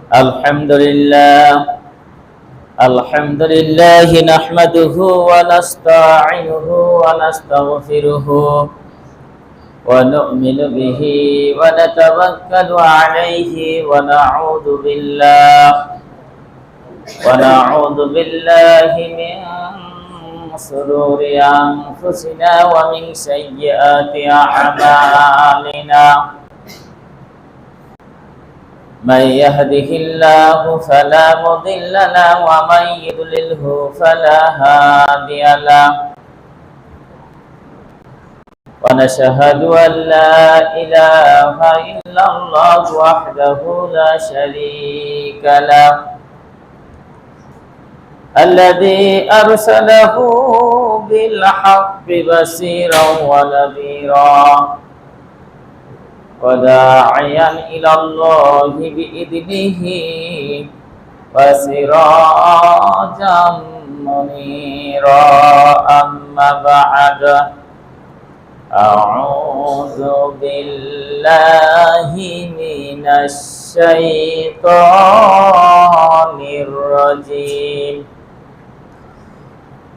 الحمد لله الحمد لله نحمده ونستعينه ونستغفره ونؤمن به ونتوكل عليه ونعوذ بالله من شرور أنفسنا ومن سيئات أعمالنا. من يهده الله فلا مضل له ومن يضلله فلا هادي له. ونشهد أن لا إله إلا الله وحده لا شريك له الذي أرسله بالحق بشيرا ونذيرا وداعيا إلى الله بإذنه وسراجا منيرا. أما بعد، أعوذ بالله من الشيطان الرجيم.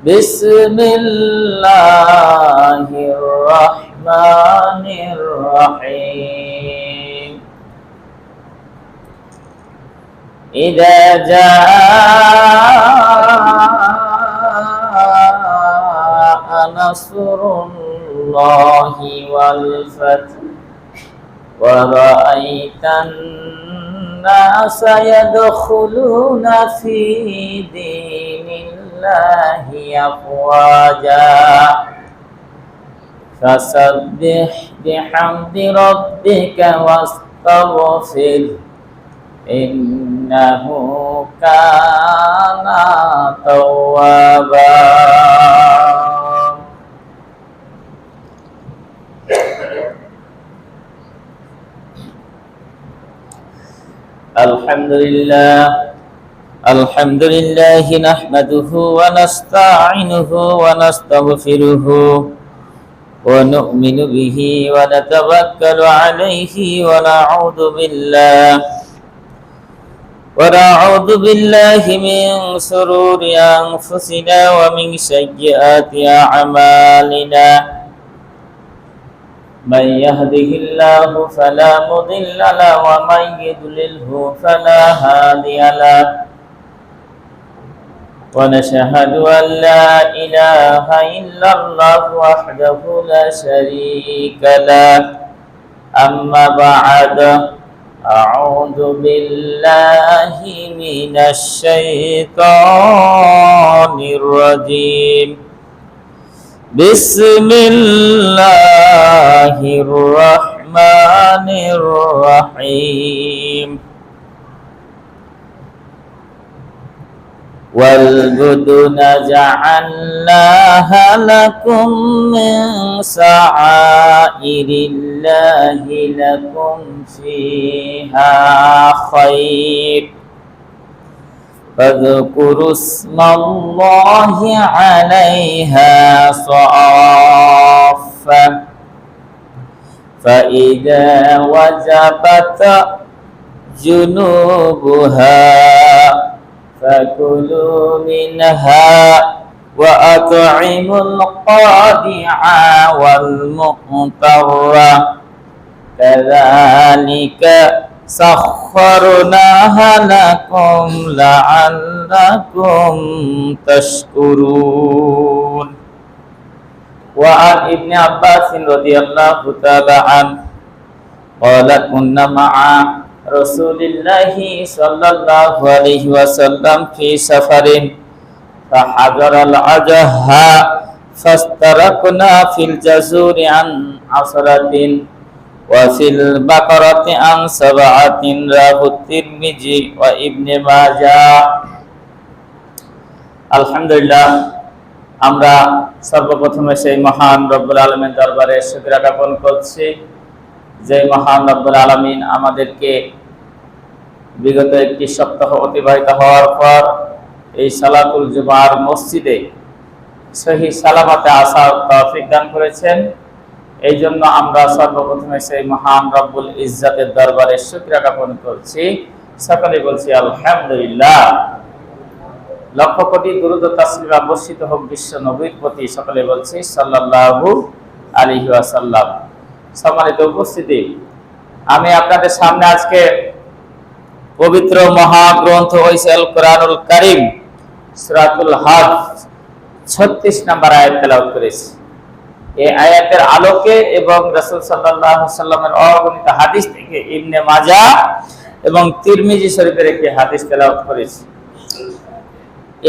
بسم الله الرحمن الرحيم. إذا جاء نصر الله والفتح ورأيت الناس يدخلون في دين الله أفواجا فسبح بحمد ربك واستغفر إنه كان توابا. الحمد لله نحمده ونستعينه ونستغفره ونؤمن به ونتوكل عليه ونعوذ بالله من شرور أنفسنا ومن سيئات أعمالنا. من يهده الله فلا مضل له ومن يضلله فلا هادي له. ونشهد أن لا إله إلا الله وحده لا شريك له. أما بعد، أعوذ بالله من الشيطان الرجيم. بسم الله الرحمن الرحيم. والبدن جعلناها لكم من شعائر الله لكم فيها خير فاذكروا اسم الله عليها صافا فإذا وجبت جنوبها فكلوا منها وأطعموا القانع والمضطر كذلك سخرناها لكم لعلكم تشكرون. وعن ابن عباس رضي الله تعالى عنه قال كنا مع رسول الله صلى الله عليه وسلم في سفر فحضر العجها فاسترقنا في الجزور عن عشرة وفي البقرة عن سبعة رواه الترمذي وابن ماجه. আলহামদুলিল্লাহ, আমরা সর্বপ্রথমে সেই মহান রব্বুল আলামিনের দরবারে শুকরিয়া জ্ঞাপন করছি যে মহান রব্বুল আলামিন আমাদেরকে বিগত একটি সপ্তাহ অতিবাহিত হওয়ার পর এই সালাতুল জুমার মসজিদে সহি সালামতে আসার তৌফিক দান করেছেন। এই জন্য আমরা সর্বপ্রথমে সেই মহান রব্বুল ইজ্জতের দরবারে শুকরিয়া জ্ঞাপন করছি সকলে বলছি আলহামদুলিল্লাহ। লক্ষ কোটি দুরূদ ও তাসলিম বর্ষিত হোক বিশ্ব নবীর প্রতি, সকলে বলছি সাল্লাল্লাহু আলাইহি ওয়াসাল্লাম। সম্মানিত উপস্থিতি, আমি আপনাদের সামনে আজকে পবিত্র মহাগ্রন্থ আল কোরআনুল কারীম সূরাতুল হজ 36 নম্বর আয়াত তেলাওয়াত করেছি। এই আয়াতের আলোকে এবং রাসূল সাল্লাল্লাহু আলাইহি ওয়াসাল্লামের অগণিত হাদিস থেকে ইবনে মাজাহ এবং তিরমিজি শরীফের একটি হাদিস তেলাওয়াত করেছি।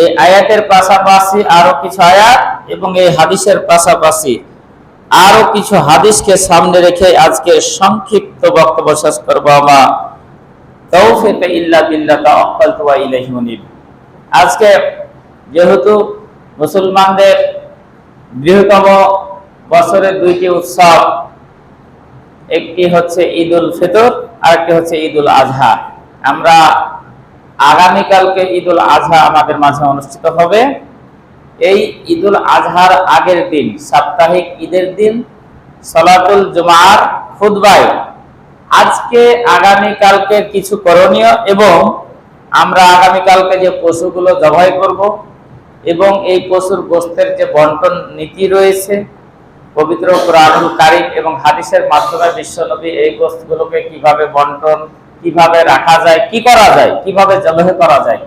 এই আয়াতের পাশাপাশি আরো কিছু আয়াত এবং এই হাদিসের পাশাপাশি আরো কিছু হাদিসকে সামনে রেখে আজকে সংক্ষিপ্ত বক্তব্য শেষ করব। আমা তৌফিক ইল্লা বিল্লাহ তাওয়াক্কালতু ওয়া ইলাইহি মুনীব। আজকে যেহেতু মুসলমানদের বৃহত্তম বছরের দুইটি উৎসব, একটি হচ্ছে ঈদুল ফিতর আর একটি হচ্ছে ঈদুল আজহা। আমরা আগামীকালকে ঈদুল আজহা আমাদের মাঝে অনুষ্ঠিত হবে। এই ঈদুল আজহার আগের দিন, সাপ্তাহিক ঈদের দিন সালাতুল জুমার খুতবায় আজকে আগামীকালকে কিছু করণীয় এবং আমরা আগামীকালকে যে পশুগুলো জবাই করব এবং এই পশুর গোশতের যে বন্টন নীতি রয়েছে, পবিত্র কোরআনুল কারীম এবং হাদিসের মাধ্যমে বিশ্বনবী এই গোশতগুলোকে কিভাবে বন্টন, কিভাবে রাখা যায়, কি করা যায়, কিভাবে জবাই করা যায়,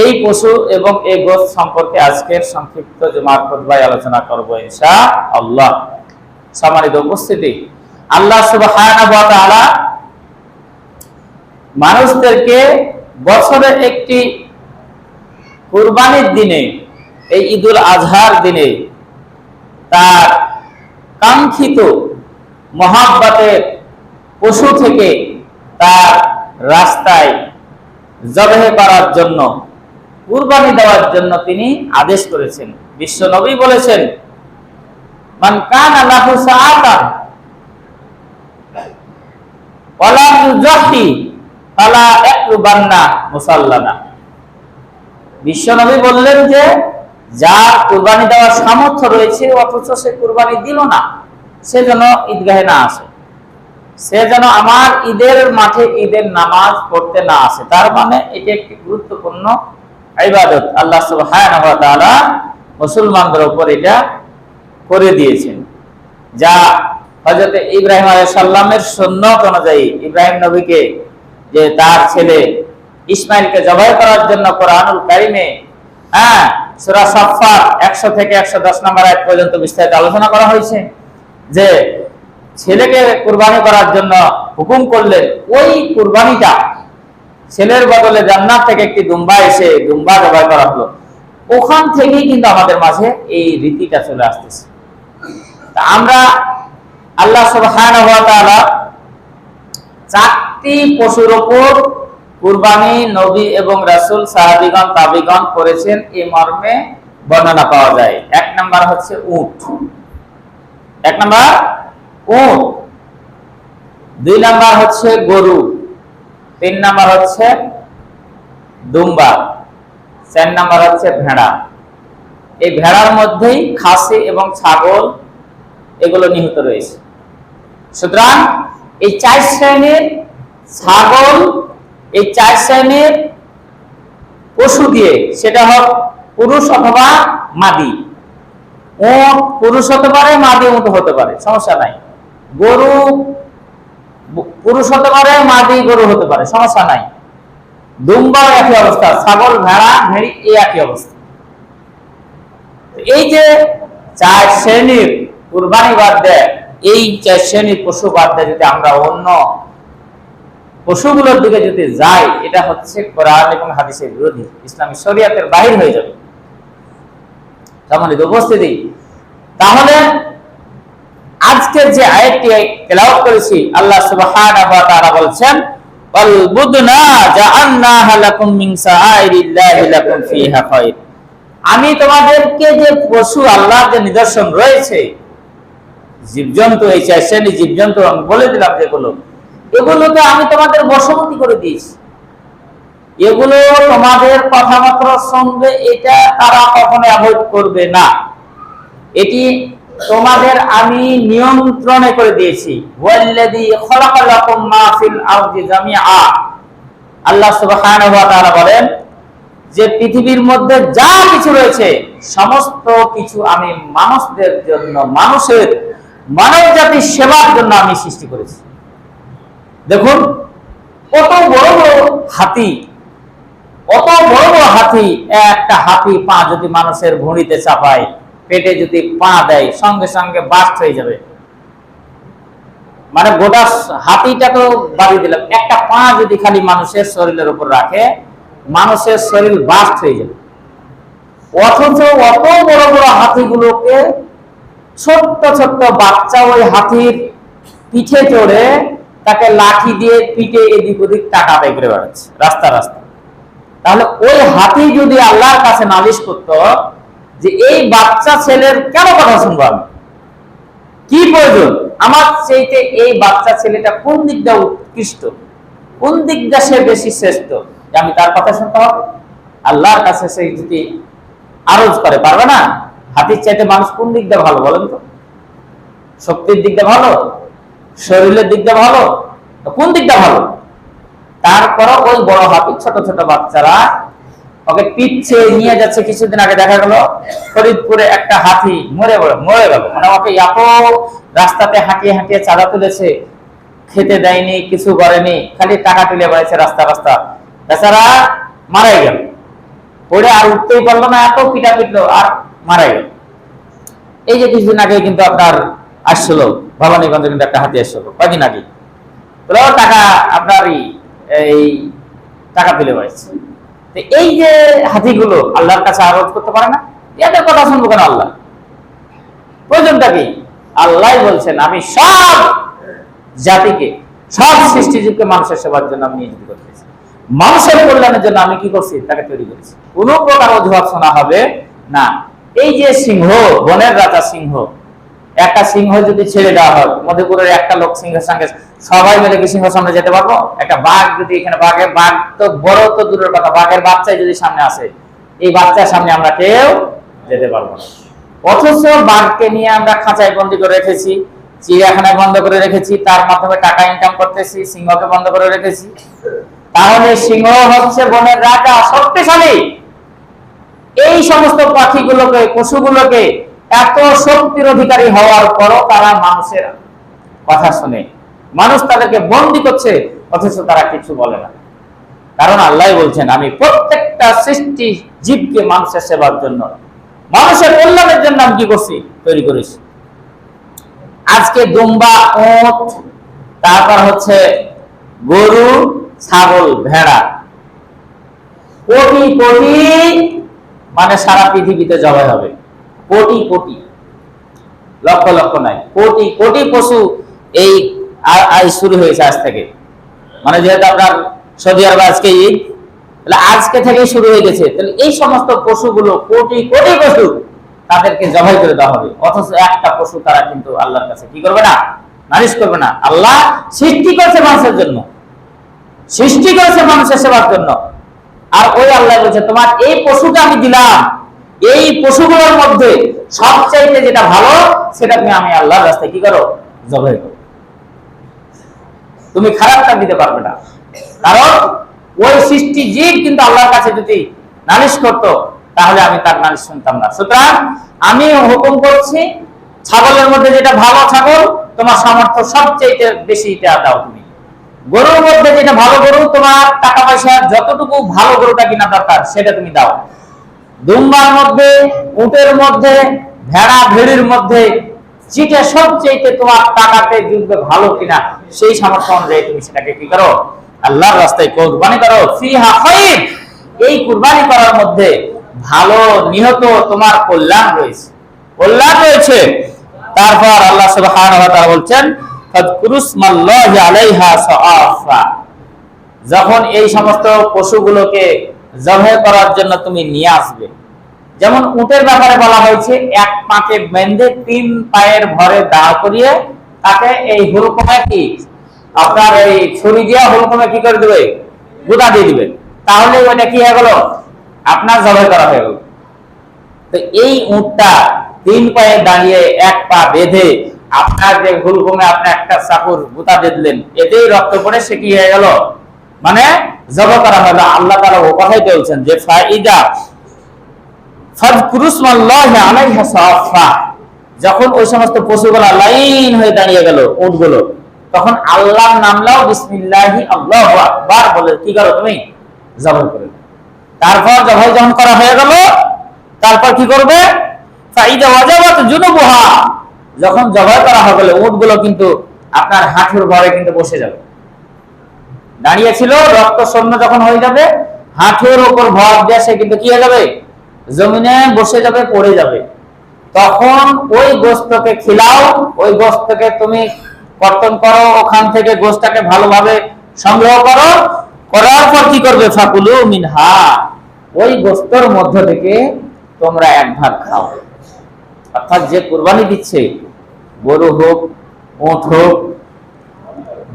এই পশু এবং এই গোশত সম্পর্কে আজকের সংক্ষিপ্ত জুমার খুতবায় আলোচনা করব ইনশাআল্লাহ। সম্মানিত উপস্থিতি, আল্লাহ সুবহানাহু ওয়া তাআলা মানুষদেরকে বছরের একটি কুরবানির দিনে, এই ঈদুল আজহার দিনে তার কাঙ্ক্ষিত মহাব্বতের পশু থেকে তার রাস্তায় জবাই করার জন্য, কুরবানি দেওয়ার জন্য তিনি আদেশ করেছেন। বিশ্ব নবী বলেছেন, মান কানা লাহু সাআতান ওয়ালা ইউযাহি ফালা ইয়াকরুবান্না মুসাল্লানা। বিশ্ব নবী বললেন যে যার কুরবানি দেওয়ার সামর্থ্য রয়েছে অথচ সে কুরবানি দিল না, সে যেন ঈদগাহে না আসে, সে যেন আমার ঈদের মাঠে ঈদের নামাজ পড়তে না আসে। তার মানে এটি একটি গুরুত্বপূর্ণ ইবাদত আল্লাহ সুবহানাহু ওয়া তাআলা মুসলমানদের উপর এটা করে দিয়েছেন, যা হযরত ইব্রাহিম আলাইহিস সালামের সুন্নাত অনুযায়ী ইব্রাহিম নবীকে যে তার ছেলে ইসমাইলকে জবাই করার জন্য কোরআনুল কারীমে সূরা সাফফাত 100 থেকে 110 নম্বর আয়াত পর্যন্ত বিস্তারিত আলোচনা করা হয়েছে যে ছেলেকে কুরবানি করার জন্য হুকুম করলেন। ওই কুরবানিটা ছেলের বদলে জান্নাত থেকে একটি দুম্বা এসে দুম্বা জবাই করা হলো। ওখান থেকেই কিন্তু আমাদের মাঝে এই রীতিটা চলে আসতেছে। আমরা আল্লাহ সুবহানাহু ওয়া তাআলা 4টি পশুর উপর কুরবানি নবী এবং রাসূল, সাহাবীগণ, তাবিগণ করেছেন, এই মর্মে বর্ণনা পাওয়া যায়। 1 নাম্বার হচ্ছে উট, 1 নাম্বার উট, 2 নাম্বার হচ্ছে গরু, 3 নাম্বার হচ্ছে দুম্বা, 4 নাম্বার হচ্ছে ভেড়া। এই ভেড়ার মধ্যেই খাসি এবং ছাগল এগুলো নিহিত রয়েছে। সুতরাং এই 4 শ্রেণীর ছাগল, এই 4 শ্রেণীর পশু দিয়ে, সেটা হোক পুরুষ অথবা মাদি, উট পুরুষ হতে পারে, মাদি উট হতে পারে, সমস্যা নাই। গরু পুরুষ হতে পারে, মাদি গরু হতে পারে, সমস্যা নাই। দুম্বা একই অবস্থা, ছাগল, ভেড়া, ভেড়ি এই একই অবস্থা। এই যে 4 শ্রেণীর কুরবানি বাদ দেয়, এই 4 শ্রেণীর পশু বাদ দেয় যদি আমরা অন্য পশুগুলোর দিকে যদি যাই, এটা হচ্ছে কোরআন এবং হাদিসের বিরোধী, ইসলামী শরীয়তের বাহির হয়ে যাবে। সম্মানিত উপস্থিতি, তাহলে আজকে যে আয়াতটি তেলাওয়াত করেছি, আল্লাহ সুবহানাহু ওয়া তাআলা বলছেন, ওয়াল বুদনা জাআলনাহা লাকুম মিন সাআইরিল্লাহি লাকুম ফিহা খায়র। আমি তোমাদেরকে যে পশু, আল্লাহর যে নিদর্শন রয়েছে, জীবজন্তু, এই 4 শ্রেণীর জীবজন্তু আমি বলে দিলাম যেগুলো, এগুলোকে আমি তোমাদের বশবর্তী করে দিয়েছি। এগুলো তোমাদের কথামাত্র শুনবে, এটা তারা কখনো অ্যাভয়েড করবে না। এটি তোমাদের আমি নিয়ন্ত্রণে করে দিয়েছি। ওয়াল্লাযী খালাকা লাকুম মা ফিল আরদি জামিআ। আল্লাহ সুবহানাহু ওয়া তাআলা বলেন যে পৃথিবীর মধ্যে যা কিছু রয়েছে সমস্ত কিছু আমি মানুষদের জন্য, মানব জাতির সেবার জন্য আমি সৃষ্টি করেছি। দেখুন কত বড় বড় হাতি, অত বড় বড় হাতি, একটা হাতি পা যদি মানুষের ভুঁড়িতে চাপায়, পেটে যদি পা দেয়, সঙ্গে সঙ্গে বাস্ট হয়ে যাবে। মানে গোটা হাতিটা তো বাড়ি দিলাম, একটা পা যদি খালি মানুষের শরীরের উপর রাখে, মানুষের শরীর বাস্ট হয়ে যাবে। অথচ অত বড় বড় হাতিগুলোকে ছোট্ট ছোট্ট বাচ্চা ওই হাতির পিঠে চড়ে তাকে লাঠি দিয়ে পিঠে এদিক ওদিক টাকা আদায় করে বেড়াচ্ছে রাস্তা রাস্তা। তাহলে ওই হাতি যদি আল্লাহর কাছে নালিশ করত যে এই বাচ্চা ছেলের কেন কথা শুনবো আমি, কি প্রয়োজন আমার চাইতে এই বাচ্চা ছেলেটা কোন দিকটা উৎকৃষ্ট, কোন দিকটা সে বেশি শ্রেষ্ঠ, আমি তার কথা শুনতে হবে? আল্লাহর কাছে সে যদি আরজ করে, পারবে না? হাতির চাইতে মানুষ কোন দিকটা ভালো বলেন তো? শক্তির দিকটা ভালো, শরীরের দিকটা ভালো, কোন দিকটা ভালো? তারপরও ওই বড় হাতি ছোট ছোট বাচ্চারা ওকে পিচ্ছে নিয়ে যাচ্ছে। কিছুদিন আগে দেখা গেল ফরিদপুরে একটা হাতি মরে গেল। মানে ওকে এত রাস্তাতে হাঁটিয়ে হাঁটিয়ে চাঁদা তুলেছে, খেতে দেয়নি, কিছু করেনি, খালি টাকা তুলে বেড়াচ্ছে রাস্তা রাস্তা, বেচারা মারাই গেল। পড়ে আর উঠতেই পারলো না, এত পিটা পিটলো আর মারাই গেল। এই যে কিছুদিন আগে কিন্তু আপনার আসছিল ভবানীগঞ্জে কিন্তু একটা হাতি আসছিল কয়দিন আগে, টাকা আপনার এই টাকা তুলে বেড়াচ্ছে। এই যে হাতিগুলো আল্লাহর কাছে আরজ করতে পারে না, এদের কথা শুনবো কেন আল্লাহ? প্রয়োজনটা কি? আল্লাহ বলছেন আমি সব জাতিকে, সব সৃষ্টিজীবকে মানুষের সেবার জন্য আমি নিয়োজিত করতেছি, মানুষের কল্যাণের জন্য আমি কি করছি? তাকে তৈরি করেছি। কোন প্রকার অজুহাত শোনা হবে না। এই যে সিংহ, বনের রাজা সিংহ, একটা সিংহ যদি ছেড়ে দেওয়া হয়, মধুপুরের একটা লোক সিংহের সঙ্গে সবাই মিলে কি সিংহ সামনে যেতে পারবো? একটা বাঘ যদি এখানে, বাঘ তো বড় তো দূরের কথা, বাঘের বাচ্চা যদি সামনে আসে, এই বাচ্চার সামনে আমরা কেউ যেতে পারবো না। অথচ বাঘকে নিয়ে আমরা খাঁচায় বন্দি করে রেখেছি, চিড়িয়াখানায় বন্ধ করে রেখেছি, তার মাধ্যমে টাকা ইনকাম করতেছি, সিংহকে বন্ধ করে রেখেছি। তাহলে সিংহ হচ্ছে বনের রাজা, শক্তিশালী। এই সমস্ত পাখিগুলোকে, পশুগুলোকে এত শক্তির অধিকারী হওয়ার পরও তারা মানুষের কথা শুনে, মানুষ তাদেরকে বন্দী করছে, অথচ তারা কিছু বলে না। কারণ আল্লাহ বলছেন আমি প্রত্যেকটা সৃষ্টি জীবকে মানুষের সেবার জন্য, মানুষের কল্যাণের জন্য আমি কি করছি? তৈরি করেছি। আজকে দুম্বা, উট, তারপর হচ্ছে গরু, ছাগল, ভেড়া, কোটি কোটি, মানে সারা পৃথিবীতে জবাই হবে কোটি কোটি, লক্ষ লক্ষ নাই, কোটি কোটি পশু এই শুরু হয়েছে আজ থেকে। মানে যেহেতু আপনার সৌদি আরবে আজকে ঈদ, তাহলে আজকে থেকেই শুরু হয়ে গেছে। তাহলে এই সমস্ত পশুগুলো, কোটি কোটি পশু, তাদেরকে জবাই করে দেওয়া হবে। অথচ একটা পশু তারা কিন্তু আল্লাহর কাছে কি করবে না? নালিশ করবে না। আল্লাহ সৃষ্টি করেছে মানুষের জন্য, সৃষ্টি করেছে মানুষের সেবার জন্য। আর ওই আল্লাহ বলছে তোমার এই পশুটা আমি দিলাম, এই পশুগুলোর মধ্যে সবচাইতে যেটা ভালো সেটা তুমি আমি আল্লাহর রাস্তায় কি করো? জবাই করো। তুমি খারাপটা দিতে পারবে না। কারণ ওই সৃষ্টি জীব কিন্তু আল্লাহর কাছে যদি নালিশ করতো, তাহলে আমি তার নালিশ শুনতাম না। সুতরাং আমি হুকুম করছি, ছাগলের মধ্যে যেটা ভালো ছাগল, তোমার সামর্থ্য সবচাইতে বেশি এটা দাও। তুমি গরুর মধ্যে যেটা ভালো গরু, তোমার টাকা পয়সা যতটুকু ভালো গরুটা কিনা দরকার সেটা তুমি দাও। দুম্বার মধ্যে, উটের মধ্যে, ভেড়া ভেড়ির মধ্যে যেটা সবচেয়ে তোমার টাকাতে যুগবে ভালো কিনা, সেই সামর্থ্য অনুযায়ী তুমি সেটাকে কি করো? আল্লাহর রাস্তায় কুরবানি করো। ফিহা খায়র, এই কুরবানি করার মধ্যে ভালো নিহত তোমার কল্যাণ রয়েছে, কল্যাণ রয়েছে। তারপর আল্লাহ সুবহানাহু ওয়া তাআলা বলছেন ফাযকুরুসমাল্লাহি আলাইহা সাআফা, যখন এই সমস্ত পশুগুলোকে জবাই করার জন্য তুমি নিয়ে আসবে, যেমন উটের ব্যাপারে বলা হয়েছে এক পাকে বেঁধে 3 পায়ের ভরে দাঁড় করিয়ে তাকে এই হুলকমে কি আপনার এই ছুরি দিয়ে হুলকমে কি করে দিবে? গুঁতা দিয়ে দিবে। তাহলে ওটা কি হয়ে গেল? আপনার জবাই করা হয়ে গেল। তো এই উটটা 3 পায়ে দাঁড়িয়ে এক পা বেঁধে আপনার যে হুলকমে আপনি একটা চাকুর গুঁতা দিয়ে দিলেন, এতেই রক্ত পড়ে সে কি হয়ে গেল? মানে জবাই করা হলো। আল্লাহ তাআলা ও কথাই বলছেন যে ফাইদা ফাযকুরুসমাল্লাহি আলাইহা সাফা, যখন ওই সমস্ত পশুগুলো লাইন হয়ে দাঁড়িয়ে গেল, উটগুলো, তখন আল্লাহর নাম নাও, বিসমিল্লাহি আল্লাহু আকবার বলে কি করো তুমি জবাই করে। তারপর জবাই যখন করা হয়ে গেল, তারপর কি করবে? ফাইদা ওয়াজাবাত জুনুবুহা, যখন জবাই করা হয়ে গেল উটগুলো কিন্তু আপনার হাঁটুর ভরে কিন্তু বসে যাবে। দাঁড়িয়ে ছিল, রক্ত শূন্য যখন হয়ে যাবে, হাঁটুর উপর ভর দিয়ে সে কিন্তু কি হয়ে যাবে? জমিনে বসে যাবে, পড়ে যাবে। তখন ওই গোশতকে খিলাও, ওই গোশতকে তুমি কর্তন করো, ওখান থেকে গোশতটাকে ভালোভাবে সংগ্রহ করো, করার পর কি করবে? ফাকুলু মিনহা, ওই গোশতের মধ্য থেকে তোমরা এক ভাগ খাও। অর্থাৎ যে কুরবানি দিচ্ছে, গরু হোক, উট হোক,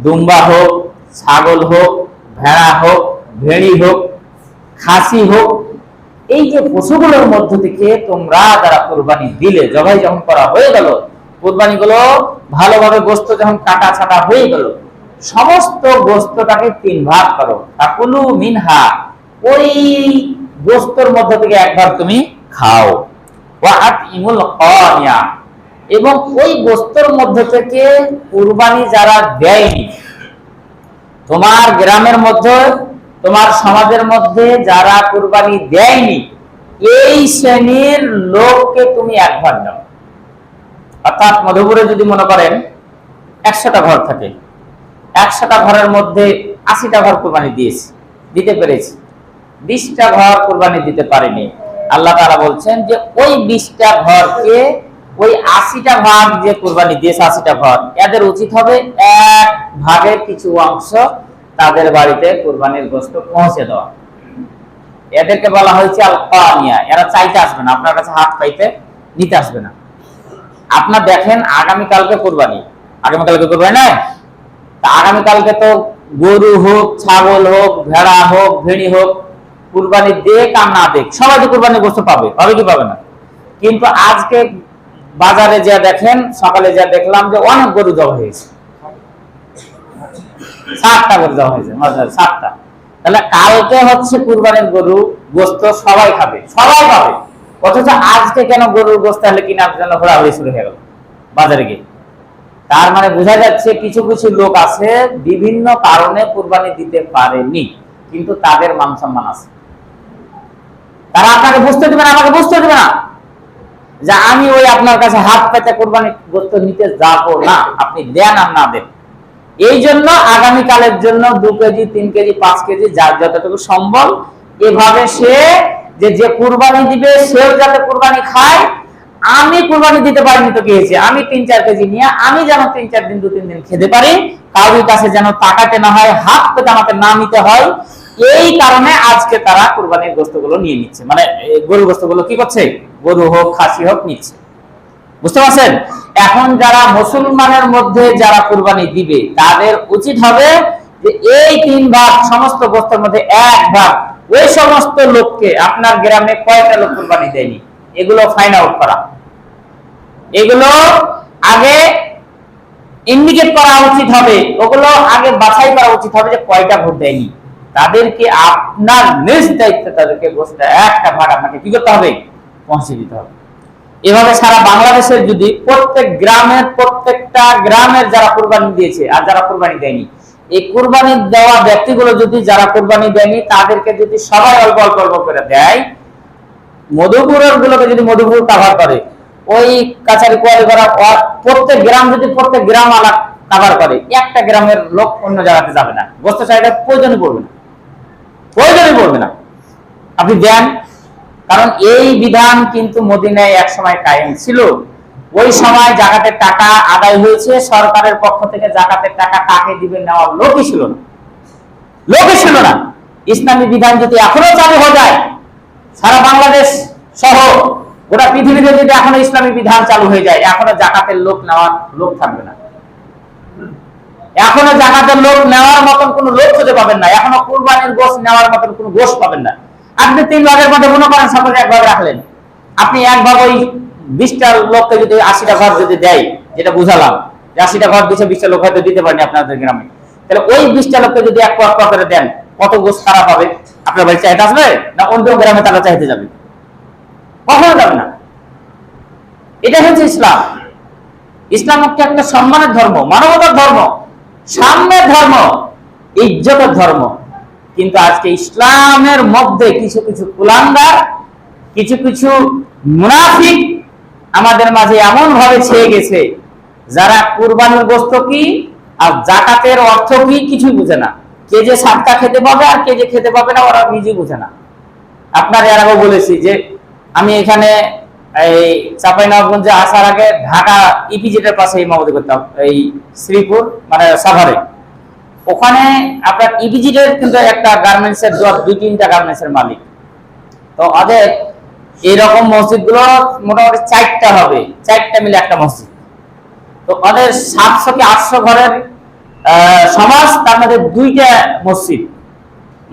দুম্বা হোক, ছাগল হোক, ভেড়া হোক, ভেড়ি হোক, খাসি হোক, এই যে পশুগুলোর মধ্য থেকে তোমরা যারা কুরবানি দিলে, জবাই যখন করা হয়ে গেল, কুরবানিগুলো ভালোভাবে গোশত যখন কাটা ছাটা হয়ে গেল, সমস্ত গোশতটাকে তিন ভাগ করো। ফাকুলু মিনহা, ওই গোশতের মধ্য থেকে এক ভাগ তুমি খাও। ওয়া আতিমুল কানিয়া, এবং ওই গোশতের মধ্য থেকে কুরবানি যারা দেয়নি, তোমার গ্রামের মধ্যে, তোমার সমাজের মধ্যে যারা কুরবানি দেয়নি, এই শ্রেণীর লোককে তুমি এক ভাগ দাও। অর্থাৎ মধুপুরে যদি মনে করেন 100টা ঘর থাকে, 100টা ঘরের মধ্যে 80টা ঘর কুরবানি দিতে পেরেছি, 20টা ঘর কুরবানি দিতে পারেনি। আল্লাহ তাআলা বলছেন যে ওই 20টা ঘরকে, ওই 80টা ভাগ যে কুরবানি দিয়েছে, 80টা ঘর, এদের উচিত হবে এক ভাগের কিছু অংশ তাদের বাড়িতে কুরবানির গোশত পৌঁছে দেওয়া। এদেরকে বলা হয়েছে আল কানিয়া। এরা চাইতে আসবে না, আপনার কাছে হাত পাইতে নিতে আসবে না। আপনার দেখেন আগামীকালকে কুরবানি, আগামীকালকে কুরবানি না, তা আগামীকালকে তো গরু হোক, ছাগল হোক, ভেড়া হোক, ভেড়ি হোক, কুরবানি দেখ আর না দেখ, সবাই তো কুরবানির গোশত পাবে, পাবে কি পাবে না? কিন্তু আজকে বাজারে যা দেখেন, সকালে যা দেখলাম যে অনেক গরু জবাই হয়েছে, 7টা গরু জবাই হয়েছে, 7টা। তাহলে কালকে হচ্ছে কুরবানির গরু গোশত সবাই খাবে, সবাই পাবে, অথচ আজকে কেন গরুর গোশত তাহলে কেনার জন্য ঘোরাঘুরি শুরু হয়ে গেল বাজারে গিয়ে? তার মানে বোঝা যাচ্ছে কিছু কিছু লোক আছে বিভিন্ন কারণে কুরবানি দিতে পারেনি, কিন্তু তাদের মান সম্মান আছে। তারা আপনাকে বুঝতে দেবে না, আমাকে বুঝতে দেবে না যে আমি ওই আপনার কাছে হাত পেতে কুরবানি গোশত নিতে যাবো না, আপনি দেন আর না দেন। এই জন্য আগামীকালের জন্য 2 কেজি, 3 কেজি, 5 কেজি, যার যতটুকু সম্বল, এভাবে সে যে কুরবানি দিবে সেও যাতে কুরবানি খায়। আমি কুরবানি দিতে পারিনি তো কি হয়েছে, আমি 3-4 কেজি নিয়ে আমি যেন 3-4 দিন, 2-3 দিন খেতে পারি, কারোর কাছে যেন টাকাতে না হয়, হাত পেতে আমাকে না নিতে হয়। এই কারণে আজকে তারা কুরবানির গোশতগুলো নিয়ে নিচ্ছে, মানে গরুর গোশতগুলো কি করছে, গরু হোক, খাসি হোক, নিচ্ছে। বুঝতে পারছেন? এখন যারা মুসলমানের মধ্যে যারা কুরবানি দিবে, তাদের উচিত হবে যে এই 3 ভাগ সমস্ত গোশতের মধ্যে 1 ভাগ ওই সমস্ত লোককে, আপনার গ্রামে কয়টা লোক কুরবানি দেয়নি, এগুলো ফাইন্ড আউট করা, এগুলো আগে ইন্ডিকেট করা উচিত হবে, ওগুলো আগে বাছাই করা উচিত হবে যে কয়টা ভোট দেয়নি। তাদেরকে আপনার নিজ দায়িত্বে তাদেরকে গোশত একটা ভাগ আপনাকে কি করতে হবে, পৌঁছে দিতে হবে। এভাবে সারা বাংলাদেশের যদি প্রত্যেকটা গ্রামের যারা কুরবানি দিয়েছে আর যারা কুরবানি দেয়নি, এই কুরবানি দেওয়া ব্যক্তিগুলো যদি, যারা কুরবানি দেয়নি তাদেরকে যদি সবাই অল্প অল্প অল্প করে দেয়, মধুপুরের গুলোকে যদি মধুপুর কভার করে, ওই কাছারি কোয়ারি করা প্রত্যেক গ্রাম যদি প্রত্যেক গ্রাম আলাদা কভার করে, একটা গ্রামের লোক অন্য জায়গাতে যাবে না, গোশত চাহিদা প্রয়োজনই পড়বে না, প্রয়োজনই পড়বে না। আপনি দেন, কারণ এই বিধান কিন্তু মদিনায় এক সময় কায়েম ছিল। ওই সময় জাকাতের টাকা আদায় হয়েছে, সরকারের পক্ষ থেকে জাকাতের টাকা কাকে দিবেন নেওয়ার লোকই ছিল না। ইসলামী বিধান যদি এখনো চালু হয়ে যায়, সারা বাংলাদেশ সহ গোটা পৃথিবীতে যদি এখনো ইসলামী বিধান চালু হয়ে যায়, এখনো জাকাতের নেওয়ার লোক থাকবে না, এখনো জাকাতের নেওয়ার মতন কোনো লোক খুঁজে পাবেন না, এখনো কুরবানির গোশত নেওয়ার মতন কোনো গোশত পাবেন না। আপনি 3 ভাগের মধ্যে মনে করেন সাপোজ 1 ভাগ রাখলেন, আপনি 1 ভাগ ওই 20টা লোককে যদি 80টা ঘর যদি দেয়, যেটা বুঝালাম যে 80টা ঘর দিচ্ছে, 20টা লোক হয়তো দিতে পারেনি আপনাদের গ্রামে, তাহলে ওই 20টা লোককে যদি এক পোয়া করে দেন, কত গোস খারাপ হবে? আপনার বাড়ি চাইতে আসবে না অন্য গ্রামে তারা চাইতে যাবে? কখনো যাবে না। এটা হচ্ছে ইসলাম। ইসলাম হচ্ছে একটা সম্মানের ধর্ম, মানবতার ধর্ম, সাম্যের ধর্ম, ইজ্জতের ধর্ম। কিন্তু আজকে ইসলামের মধ্যে কিছু কিছু কুলাঙ্গার, কিছু কিছু মুনাফিক আমাদের মাঝে এমন ভাবে ছেয়ে গেছে, যারা কুরবানির গোশত কি আর যাকাতের অর্থ কি কিছুই বুঝে না। কে যে সাদকা খেতে পাবে আর কে যে খেতে পাবে না ওরা নিজেই বুঝে না। আপনার এর আগেও বলেছি যে আমি এখানে এই চাঁপাইনবাবগঞ্জে আসার আগে ঢাকা ইপিজেটের পাশে ইমামতি করতাম, এই শ্রীপুর মানে সাভারে। ওখানে আপনার ইপিজেটের কিন্তু একটা গার্মেন্টসের 2-3টা গার্মেন্টসের মালিক। তো ওদের এইরকম মসজিদগুলো মোটামুটি 4টা হবে, 4টা মিলে একটা মসজিদ। তো ওদের 700 কি 800 ঘরের সমাজ, তার মধ্যে 2টা মসজিদ।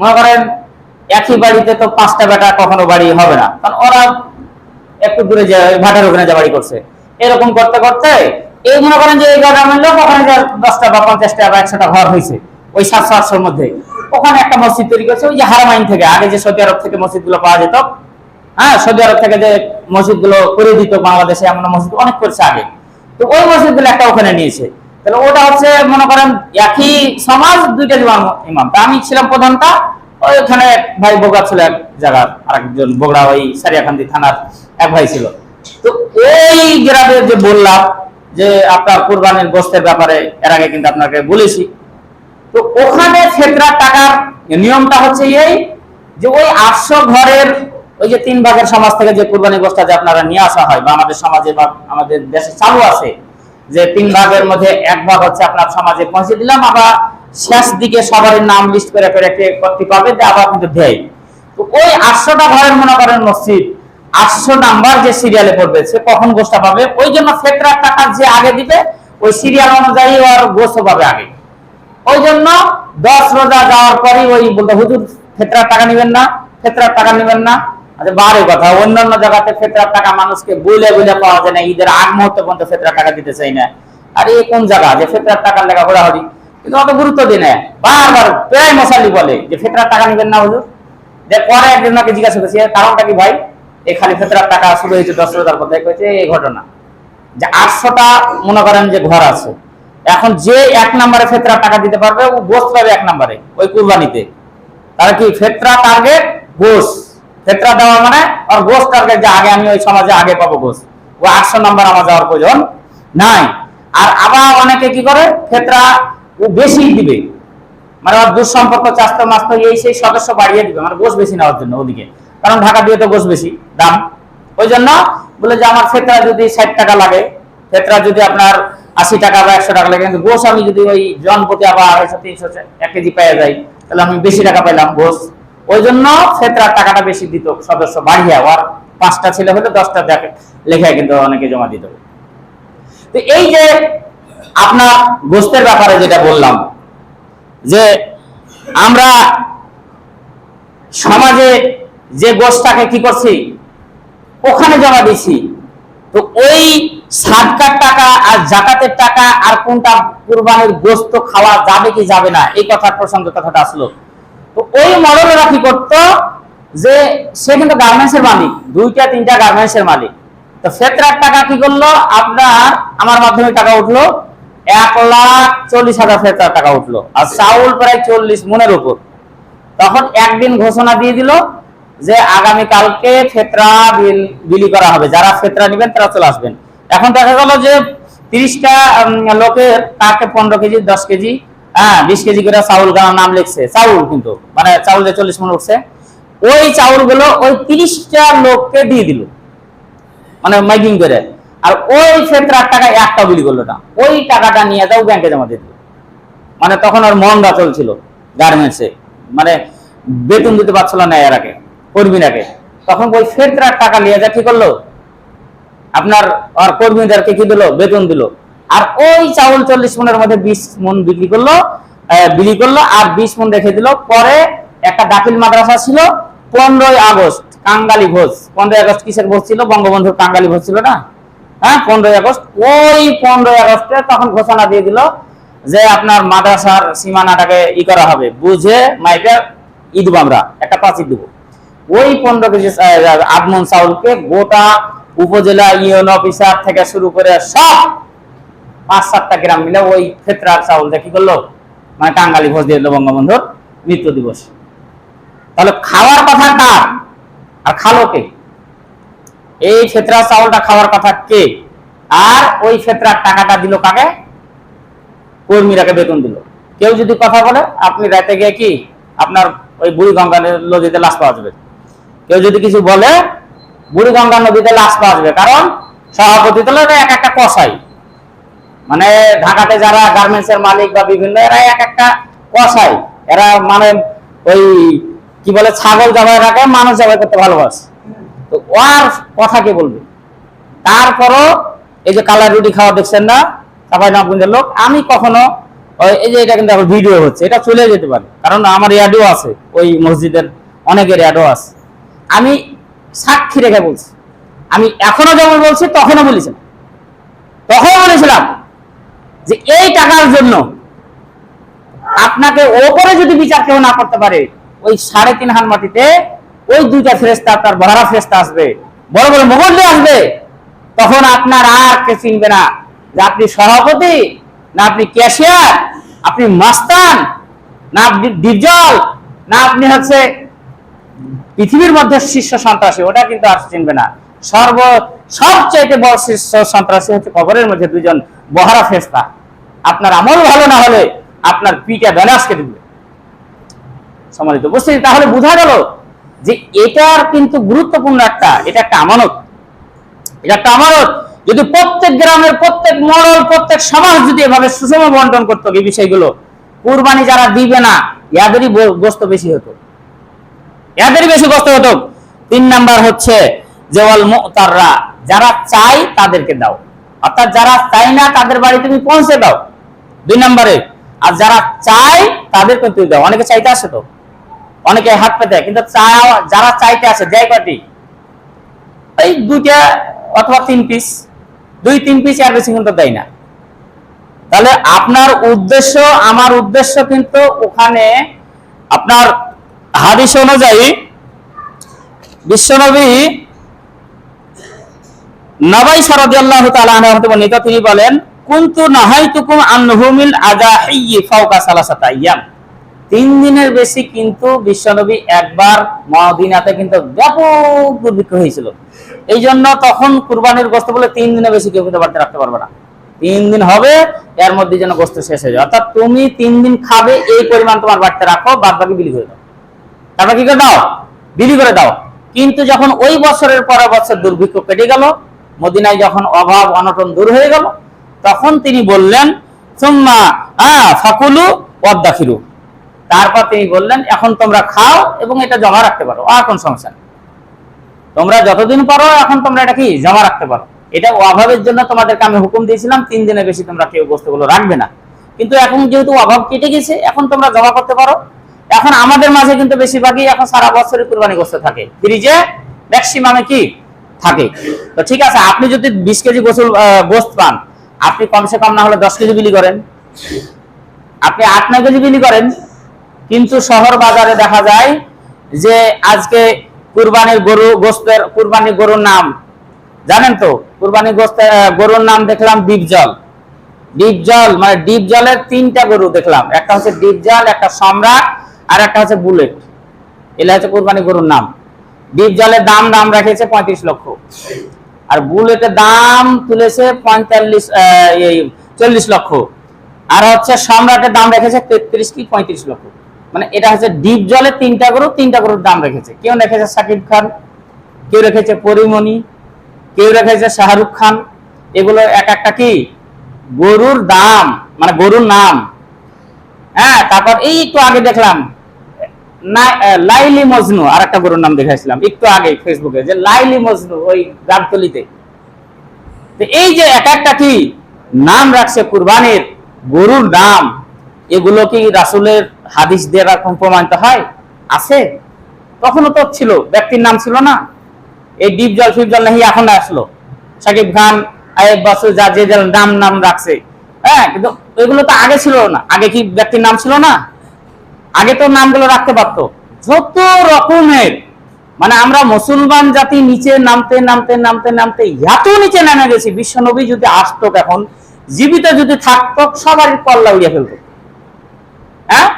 মনে করেন একই বাড়িতে তো 5টা বেটা কখনো বাড়ি হবে না, কারণ ওরা একটু দূরে যায়, ভাটার ওখানে যা বাড়ি করছে। এরকম করতে করতে এই মনে করেন যে এই গ্রামের লোক ওখানে 10টা বা 50টা বা 100টা ঘর হয়েছে ওই 700-800-র মধ্যে। ওখানে একটা মসজিদ তৈরি করছে, ওই যে হারামাইন থেকে, আগে যে সৌদি আরব থেকে মসজিদগুলো পাওয়া যেত, হ্যাঁ, সৌদি আরব থেকে যে মসজিদগুলো করে দিত বাংলাদেশে, এমন মসজিদ অনেক করছে আগে। তো ওই মসজিদগুলো একটা ওখানে নিয়েছে। তাহলে ওটা হচ্ছে মনে করেন একই সমাজ, 2টা ইমাম। তা আমি ছিলাম প্রধানটা। ওইখানে ভাই বগুড়া ছিল এক জায়গার, আরেকজন বগুড়া ওই সারিয়াকান্দি থানার এক ভাই ছিল। তো ওই গ্রামের যে বললাম যে আপনার কুরবানির গোশতের ব্যাপারে এর আগে কিন্তু আপনাকে বলেছি। তো ওখানে ফেতরার টাকার নিয়মটা হচ্ছে এই যে ওই 800 ঘরের ওই যে 3 ভাগের সমাজ থেকে যে কুরবানি গোশতটা যে আপনারা নিয়ে আসা হয় বা আমাদের সমাজে বা আমাদের দেশে চালু আছে, যে 3 ভাগের মধ্যে 1 ভাগ হচ্ছে আপনার সমাজে পৌঁছে দিলাম, আবার শেষ দিকে সবার নাম লিস্ট করে করে করতে পাবে, আবার কিন্তু দেয়। তো ওই 800টা ঘরের মনে করেন মসজিদ 800 নাম্বার যে সিরিয়ালে পড়বে সে কখন গোশতটা পাবে, ওই জন্য ফেতরার টাকা যে আগে দিবে ওই সিরিয়াল অনুযায়ী ওর গোশত পাবে আগে। ওই জন্য 10 রোজা যাওয়ার পরেই ওই বলতে, হুজুর ফেতরার টাকা নেবেন না, ফেতরার টাকা নেবেন না। আচ্ছা বারে কথা, অন্যান্য জায়গাতে ফেতরার টাকা মানুষকে বলে বলে পাওয়া যায় না, ঈদের আগ মুহূর্তে পর্যন্ত ফেতরার টাকা দিতে চাই না। আর এই কোন জায়গা যে ফেতরার টাকার লেখা ঘোরাঘুরি, কিন্তু অত গুরুত্ব দিই না। বারবার প্রায় মশালি বলে যে ফেতরার টাকা নেবেন না হুজুর। যে পরে একজনকে জিজ্ঞাসা করছি কারণটা কি ভাই, এই খালি ফেতরার টাকা শুরু হয়েছে 10 রোজার পর থেকে, হয়েছে এই ঘটনা যে 800টা মনে করেন যে ঘর আছে, এখন যে 1 নম্বরে ফেতরার টাকা দিতে পারবে ও গোশত পাবে 1 নম্বরে ওই কুরবানিতে। তার কি ফেতরা টার্গেট গোশত, ফেতরা দেওয়া মানে আর গোশত টার্গেট যে আগে আমি ওই সমাজে আগে পাবো গোশত, ও 800 নম্বর আমার যাওয়ার প্রয়োজন নাই। আর আবার অনেকে কি করে ফেতরা ও বেশি দিবে, মানে ওর দুঃসম্পর্ক চাস্ত মাস্ত এই সেই সদস্য বাড়িয়ে দিবে, মানে গোশত বেশি নেওয়ার জন্য ওদিকে, কারণ ঢাকা দিয়ে তো গোশত বেশি দাম। ওই জন্য বলে যে আমার ফেতরা যদি 60 টাকা লাগে, ফেতরা যদি আপনার 80 টাকা বা 100 টাকা লাগে, কিন্তু গোশত আমি যদি ওই জনপ্রতি আবার 250-300 1 কেজি পেয়ে যাই, তাহলে আমি বেশি টাকা পাইলাম গোশত। ওই জন্য ফেতরার টাকাটা বেশি দিত সদস্য বাড়িয়ে, আর 5টা ছেলে হলে 10টা লেখা কিন্তু অনেকে জমা দিত। তো এই যে আপনার গোশতের ব্যাপারে যেটা বললাম যে আমরা সমাজে যে গোশতটাকে কি করছি ওখানে জমা দিছি, তো ওই সাদকার টাকা আর যাকাতের টাকা আর কোনটা কুরবানির গোশত খাওয়া যাবে কি যাবে না এই কথার প্রসঙ্গে কথাটা আসলো। তো ওই মডেলরা কি করতো যে সে কিন্তু গার্মেন্টসের মালিক, 2-3টা গার্মেন্টসের মালিক। তো ফেতরার টাকা কি করলো, আপনার আমার মাধ্যমে টাকা উঠলো 1,40,000 ফেতরার টাকা উঠলো, আর চাউল প্রায় 40 মনের উপর। তখন একদিন ঘোষণা দিয়ে দিল যে আগামী কালকে ফেতরা বিলি করা হবে, যারা ফেতরা নেবেন তারা চলে আসবেন। এখন দেখা গেল যে 30টা লোকের তাকে 15 কেজি 10 কেজি 20 কেজি করে চাউল নাম লিখছে, চাউল কিন্তু মানে চাউল যে 40 মন উঠছে, ওই চাউলগুলো ওই 30টা লোককে দিয়ে দিল মানে মাইকিং করে। আর ওই ফেতরার টাকা একটা বিলি করলো না, ওই টাকাটা নিয়ে যাও ব্যাংকে জমা দিয়ে দিল। মানে তখন আর মন্দা চলছিল গার্মেন্টসে, মানে বেতন দিতে পারছিল না এর আগে কর্মীরাকে, তখন ওই ফেতরার টাকা নিয়ে যা কি করলো আপনার আর কর্মীদেরকে কি দিল, বেতন দিল। আর ওই চাউল 40 মনের মধ্যে 20 মন বিক্রি করলো আর 20 মন রেখে দিল। পরে একটা দাখিল মাদ্রাসা ছিল 15ই আগস্ট কাঙ্গালি ভোজ, 15ই আগস্ট কিসের ভোজ ছিল, বঙ্গবন্ধুর কাঙ্গালি ভোজ ছিল না, হ্যাঁ 15ই আগস্ট। ওই 15ই আগস্টে তখন ঘোষণা দিয়ে দিল যে আপনার মাদ্রাসার সীমানাটাকে করা হবে, বুঝে মাইকে দিব, আমরা একটা প্রাচীর দেবো। ওই 15 কেজি আগমন চাউলকে গোটা উপজেলা ইউনিয়ন অফিসার থেকে শুরু করে সব 5-7টা গ্রাম মিলে ওই ফেতরার চাউল দিয়ে কি করলো, মানে টাঙ্গালি ভোজ দিয়ে দিল বঙ্গবন্ধুর মৃত্যু দিবস। তাহলে খাওয়ার কথা কার আর খালো কে? এই ফেতরা চাউলটা খাওয়ার কথা কে? আর ওই ফেতরার টাকাটা দিল কাকে? কর্মীরাকে বেতন দিল। কেউ যদি কথা বলে, আপনি রাতে গিয়ে কি আপনার ওই বুড়িগঙ্গা নদীতে লাশ পাওয়া যাবে। কেউ যদি কিছু বলে, বুড়িগঙ্গা নদীতে লাশ পাওয়া যাবে। কারণ সভাপতি তো এক একটা কসাই, মানে ঢাকাতে যারা গার্মেন্টস এর মালিক বা বিভিন্ন, এরা এক একটা কসাই। এরা মানে ওই কি বলে, ছাগল জবাই রাখে, মানুষ জবাই করতে ভালোবাসে। তো ওর কথা কে বলবে? তারপরও এই যে কালার রুটি খাওয়া দেখছেন না, চাঁপাইনবাবগঞ্জের লোক, আমি কখনো এই যে এটা কিন্তু এখন ভিডিও হচ্ছে, এটা চলে যেতে পারে, কারণ আমার অ্যাডও আছে, ওই মসজিদের অনেকের অ্যাডও আছে। আমি সাক্ষী রেখে বলছি, আমি এখনো যেমন বলছি তখনও বলেছিলাম, যে এই টাকার জন্য আপনাকে ওপরে যদি বিচার কেউ না করতে পারে, ওই 3.5 হান মাটিতে ওই 2টা ফেরেশতা, আপনার বড় ফেরেশতা আসবে, বড় বড় মুগল আসবে, তখন আপনার আর কে চিনবে না যে আপনি সভাপতি, না আপনি ক্যাশিয়ার, আপনি মাস্তান, না আপনি ডিপজল, না আপনি হচ্ছে পৃথিবীর মধ্যে শীর্ষ সন্ত্রাসী, ওটা কিন্তু আর চিনবে না। সবচাইতে বড় শীর্ষ সন্ত্রাসী হচ্ছে কবরের মধ্যে 2জন বহারা ফেরেশতা। আপনার আমল ভালো না হলে আপনার পিঠে বেলাস কেটে দিবে। সম্মানিত উপস্থিতি, তাহলে বোঝা গেল যে এটার কিন্তু গুরুত্বপূর্ণ এটা একটা আমানত। এটা একটা আমানত। যদি প্রত্যেক গ্রামের, প্রত্যেক মহল, প্রত্যেক সমাজ যদি এভাবে সুষম বন্টন করতো এই বিষয়গুলো, কুরবানি যারা দিবে না এদেরই গোস্ত বেশি হতো, এদেরই বেশি গোস্ত হতো। 3 নাম্বার হচ্ছে যে ওয়াল মুতাররা, যারা চাই তাদেরকে দাও, অর্থাৎ যারা চাই না তাদের বাড়ি তুমি পৌঁছে দাও 2 নম্বরে। আর যারা চাই তাদেরকে তুমি দাও। অনেকে চাইতে আসে, তো অনেকে হাত পেতে, কিন্তু যারা চাইতে আসে দেয় কয়টি? এই 2টা অথবা 3 পিস, 2-3 পিস, আর বেশি কিন্তু দেয় না। তাহলে আপনার উদ্দেশ্য, আমার উদ্দেশ্য কিন্তু ওখানে আপনার হাদিস অনুযায়ী বিশ্বনবী নবাইসা রাদিয়াল্লাহু তাআলা আনহু হতে বর্ণিত, তিনি বলেন, কুনতু নাহাইতুকুম আন নুহুমিল আযাহি ফাওকা সালাসাতা আইয়াম। 3 দিনের বেশি কিন্তু বিশ্বনবী একবার মদিনাতে কিন্তু ব্যাপক দুর্ভিক্ষ হয়েছিল। এই জন্য তখন কুরবানির গোশত বলে 3 দিনের বেশি কেউ কিন্তু বাড়িতে রাখতে পারবে না। 3 দিন হবে, এর মধ্যে যেন গোশত শেষ হয়ে যায়। অর্থাৎ তুমি 3 দিন খাবে এই পরিমাণ তোমার বাড়িতে রাখো, বাদ বাকি বিলি করে দাও। তারপর কি করে দাও? বিলি করে দাও। কিন্তু যখন ওই বছরের পরের বছর দুর্ভিক্ষ কেটে গেল, মদিনায় যখন অভাব অনটন দূর হয়ে গেল, তখন তিনি বললেন, সুম্মা ফাকুলু ওয়াদাখিরু। তারপর তিনি বললেন, এখন তোমরা খাও এবং এটা জমা রাখতে পারো, আর কোন সমস্যা নেই, তোমরা যতদিন পারো এখন তোমরা এটা কি জমা রাখতে পারো। এটা অভাবের জন্য তোমাদেরকে আমি হুকুম দিয়েছিলাম 3 দিনের বেশি তোমরা কেউ বস্তুগুলো রাখবে না। কিন্তু এখন যেহেতু অভাব কেটে গেছে, এখন তোমরা জমা করতে পারো। এখন আমাদের মাঝে কিন্তু বেশিরভাগই এখন সারা বছরই কুরবানি গোশত থাকে, ফ্রিজে ম্যাক্সিমামে কি থাকে। তো ঠিক আছে, আপনি যদি 20 কেজি গোশত পান, আপনি কমসে কম না হলে 10 কেজি বিলি করেন, আপনি 8-9 কেজি বিলি করেন। কিন্তু শহর বাজারে দেখা যায় যে আজকে কুরবানির গরুর নাম জানেন তো? কুরবানির গরুর নাম দেখলাম ডিপজল। মানে ডিপজলের 3টা গরু দেখলাম, একটা হচ্ছে ডিপজল, একটা সম্রাট, আর একটা হচ্ছে বুলেট। এগুলা হচ্ছে কুরবানির গরুর নাম। ডিপজলের দাম রেখেছে 35 লক্ষ, আর বুলেটের দাম তুলেছে 40 লক্ষ, আর হচ্ছে সম্রাটের দাম রেখেছে 33 কি 35 লক্ষ। মানে এটা হচ্ছে ডিপজলের 3টা গরুর দাম রেখেছে। কেউ রেখেছে শাকিব খান, কেউ রেখেছে পরিমণি, কেউ রেখেছে শাহরুখ খান। এগুলো এক একটা কি গরুর দাম, মানে গরুর নাম। হ্যাঁ, তারপর এই একটু আগে দেখলাম লাইলি মজনু, আর একটা গরুর নাম দেখাইছিলাম একটু আগে ফেসবুকে, যে লাইলি মজনু ওই গাবতলিতে। এই যে এক একটা কি নাম রাখছে কুরবানির গরুর নাম, এগুলো কি রাসূলের হাদিস দিয়ে এরকম প্রমাণিত হয়? আছে? তখনও তো ছিল, ব্যক্তির নাম ছিল না। এই ডিপজল নাহি এখন আসলো। শাকিব খান, আয়েব বাসু, যা যে নাম রাখছে, হ্যাঁ, কিন্তু এগুলো তো আগে ছিল না। আগে কি ব্যক্তির নাম ছিল না? আগে তো নামগুলো রাখতে পারতো। যত রকমের মানে আমরা মুসলমান জাতি নিচে নামতে নামতে নামতে নামতে এত নিচে নেমে গেছি, বিশ্বনবী যদি আসতো এখন জীবিত যদি থাকতো সবারই কল্লা উড়িয়ে ফেলতো। হ্যাঁ,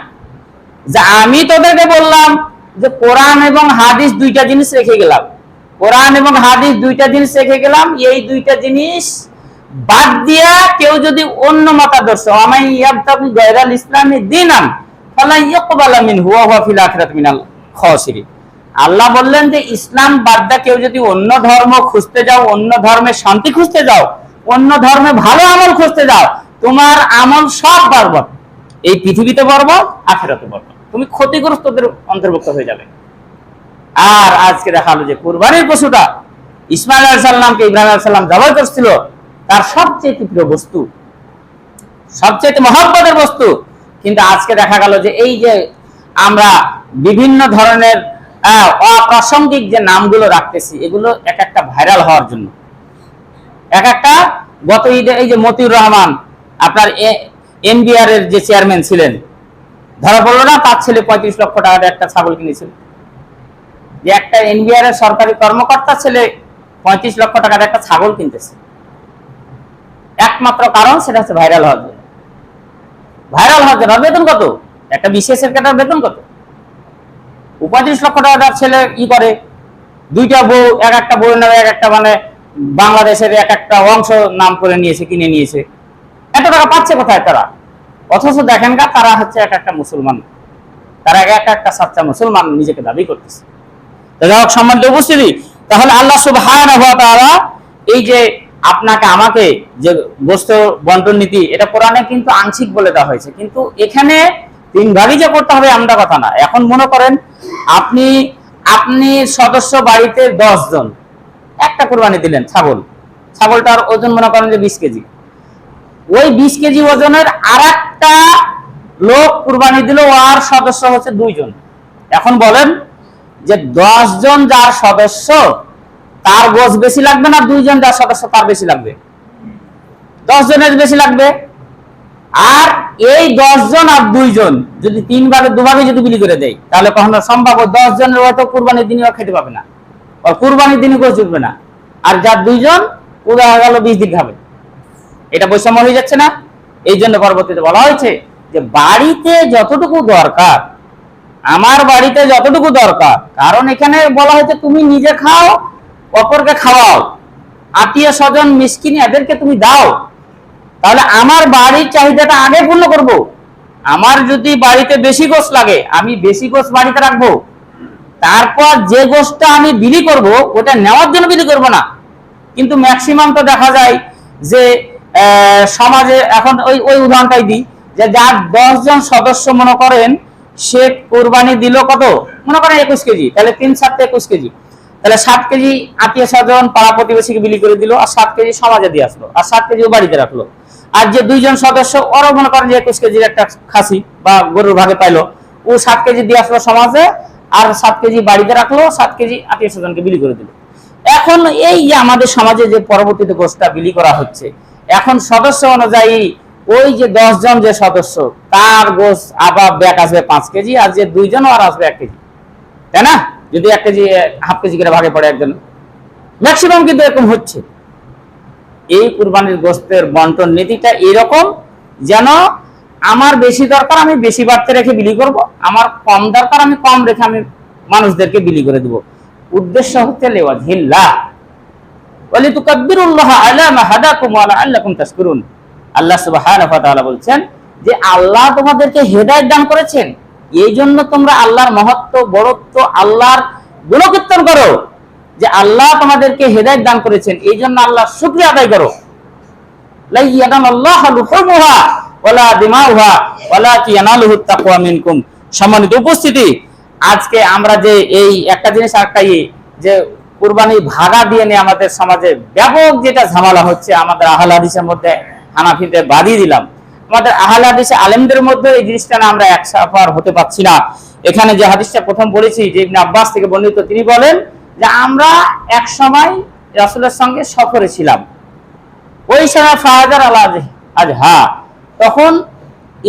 যে আমি তোদেরকে বললাম যে কোরআন এবং হাদিস দুইটা জিনিস রেখে গেলাম, কোরআন এবং হাদিস দুইটা জিনিস রেখে গেলাম, এই দুইটা জিনিস বাদ দিয়া কেউ যদি অন্য মতাদর্শ আমি ইয়াবতাগি গায়রাল ইসলামি দীনান ফালা ইয়াকবালা মিনহু ওয়া হুয়া ফিল আখিরাতি মিনাল খাসিরিন। আল্লাহ বললেন যে ইসলাম বাদ দিয়ে কেউ যদি অন্য ধর্ম খুঁজতে যাও, অন্য ধর্মে শান্তি খুঁজতে যাও, অন্য ধর্মে ভালো আমল খুঁজতে যাও, তোমার আমল সব বরবাদ, এই পৃথিবীতে বরবাদ, আখিরাতে বরবাদ, তুমি ক্ষতিগ্রস্তদের অন্তর্ভুক্ত হয়ে যাবে। আর আজকে দেখালো যে কুরবানির পশুটা ইসমাইল আলাইহিস সালামকে ইব্রাহিম আলাইহিস সালাম জবাই করেছিল, তার সবচেয়ে প্রিয় বস্তু, সবচেয়ে মহব্বতের বস্তু, কিন্তু আজকে দেখা গেল যে এই যে আমরা বিভিন্ন ধরনের অপ্রাসঙ্গিক যে নামগুলো রাখতেছি, এগুলো এক একটা ভাইরাল হওয়ার জন্য। এক একটা গত ঈদে এই যে মতিউর রহমান আপনার এনবিআর এর যে চেয়ারম্যান ছিলেন, ধরা পড়লো না, তার ছেলে 35 লক্ষ টাকার একটা ছাগল কিনেছিল। যে একটা এনবিআর এর সরকারি কর্মকর্তা ছেলে 35 লক্ষ টাকার একটা ছাগল কিনতেছে, একমাত্র কারণ সেটা হচ্ছে ভাইরাল হওয়ার জন্য। ভাইরাল হওয়ার জন্য বেতন কত? একটা বিশেষ সেক্রেটার বেতন কত? 35 লক্ষ টাকার ছেলে ই করে, দুইটা বউ, এক একটা বউয়ের নামে এক একটা মানে বাংলাদেশের এক একটা অংশ নাম করে নিয়েছে, কিনে নিয়েছে। এত টাকা পাচ্ছে কোথায় তারা? অথচ দেখেন গা, তারা হচ্ছে এক একটা মুসলমান, তারা এক একটা সাচ্চা মুসলমান নিজেকে দাবি করতেছে। সম্মানিত উপস্থিতি, তাহলে আল্লাহ সুবহানাহু ওয়া তাআলা এই যে আপনাকে আমাকে যে গোশত বন্টন নীতি, এটা কোরআনে কিন্তু আংশিক বলে দেওয়া হয়েছে, কিন্তু এখানে 3 ভাগই যে করতে হবে এমনটা কথা না। এখন মনে করেন আপনি সদস্য বাড়িতে 10 জন, একটা কুরবানি দিলেন ছাগল, ছাগলটার ওজন মনে করেন যে 20 কেজি, ওই 20 কেজি ওজনের আর একটা লোক কুরবানি দিল, আর সদস্য হচ্ছে 2 জন। এখন বলেন যে 10 জন যার সদস্য তার গোশ বেশি লাগবে না 2 জন যার সদস্য তার বেশি লাগবে? 10 জনের বেশি লাগবে। আর এই 10 জন আর 2 জন যদি 3 ভাগে 2 ভাগে যদি বিলি করে দেয়, তাহলে কখনো সম্ভব 10 জনের হয়তো কুরবানির দিনও খেতে পাবে না, আর কুরবানির দিনে গোশ জুটবে না, আর যার 2 জন পুরো গেল 20 দিন খাবে। এটা বৈষম্য হয়ে যাচ্ছে না? এই জন্য পরবর্তীতে বলা হয়েছে যে বাড়িতে যতটুকু দরকার, আমার বাড়িতে যতটুকু দরকার, কারণ এখানে বলা হয়েছে তুমি নিজে খাও, অপরকে খাওয়াও, আত্মীয় স্বজন মিসকিন এদেরকে তুমি দাও। তাহলে আমার বাড়ির চাহিদাটা আগে পূর্ণ করব। আমার যদি বাড়িতে বেশি গোশ লাগে, আমি বেশি গোশ বাড়িতে রাখবো, তারপর যে গোশটা আমি বিলি করব ওটা নেওয়ার জন্য বিলি করব না। কিন্তু ম্যাক্সিমাম তো দেখা যায় যে সমাজে এখন ওই উদাহরণটাই দিই, যে যার 10 জন সদস্য মনে করেন সে কোরবানি দিল কত, মনে করেন 21 কেজি, তাহলে 3 7 21 কেজি, তাহলে 7 কেজি আত্মীয় স্বজন পাড়া প্রতিবেশীকে বিলি করে দিল, আর 7 কেজি সমাজে দিয়ে আসলো, আর 7 কেজি বাড়িতে রাখলো। আর যে 2 জন সদস্য ওরাও মনে করেন যে 21 কেজির একটা খাসি বা গরুর ভাগে পাইলো, ও 7 কেজি দিয়ে আসলো সমাজে, আর 7 কেজি বাড়িতে রাখলো, 7 কেজি আত্মীয় স্বজনকে বিলি করে দিল। এখন এই যে আমাদের সমাজে যে পরবর্তীতে গোশটা বিলি করা হচ্ছে, এখন সদস্য অনুযায়ী ওই যে 10 জন যে সদস্য তার গোশ আবার ব্যাক আসবে 5 কেজি, আর যে 2 জন আর আসবে 1 কেজি, তাই না? যদি 1 কেজি হাফ কেজি করে ভাগে পড়ে একজন, ম্যাক্সিমাম কিন্তু এরকম হচ্ছে। এই কুরবানির গোশতের বন্টন নীতিটা এরকম যেন আমার বেশি দরকার আমি বেশি বাড়তে রেখে বিলি করব, আমার কম দরকার আমি কম রেখে আমি মানুষদেরকে বিলি করে দেব। উদ্দেশ্য হচ্ছে লিওয়াজহিল্লাহ ওয়ালিতুকাব্বিরুল্লাহ আলা মা হাদাকুম ওয়া লাআল্লাকুম তাশকুরুন। আল্লাহ সুবহানাহু ওয়া তাআলা বলছেন যে আল্লাহ তোমাদেরকে হেদায়েত দান করেছেন, এই জন্য তোমরা আল্লাহর মহত্ব, বড়ত্ব, আল্লাহর গুণকীর্তন করো, যে আল্লাহ তোমাদেরকে হেদায়েত দান করেছেন, এই জন্য আল্লাহর শুকরিয়া আদায় করো। লা ইয়ানাল্লাহু লুহুমুহা ওয়ালা দিমাউহা ওয়ালাকিন ইয়ানালুহুত তাকওয়া মিনকুম। সম্মানিত উপস্থিতি, আজকে আমরা যে এই একটা জিনিস আটকাই, যে কুরবানি ভাগা দিয়ে নিয়ে আমাদের সমাজে ব্যাপক যেটা ঝামেলা হচ্ছে, আমাদের আহলে হাদিসের মধ্যে হানাফিদের বাদিয়ে দিলাম, আমাদের আহলে হাদিস আলেমদের মধ্যে এই জিনিসটা না আমরা একসাফার হতে পারছি না। এখানে যে হাদিসটা প্রথম বলেছি যে ইবনে আব্বাস থেকে বর্ণিত, তিনি বলেন যে আমরা এক সময় রাসূলের সঙ্গে সফরে ছিলাম, ওই সময় ফাহাজার আল আজহা তখন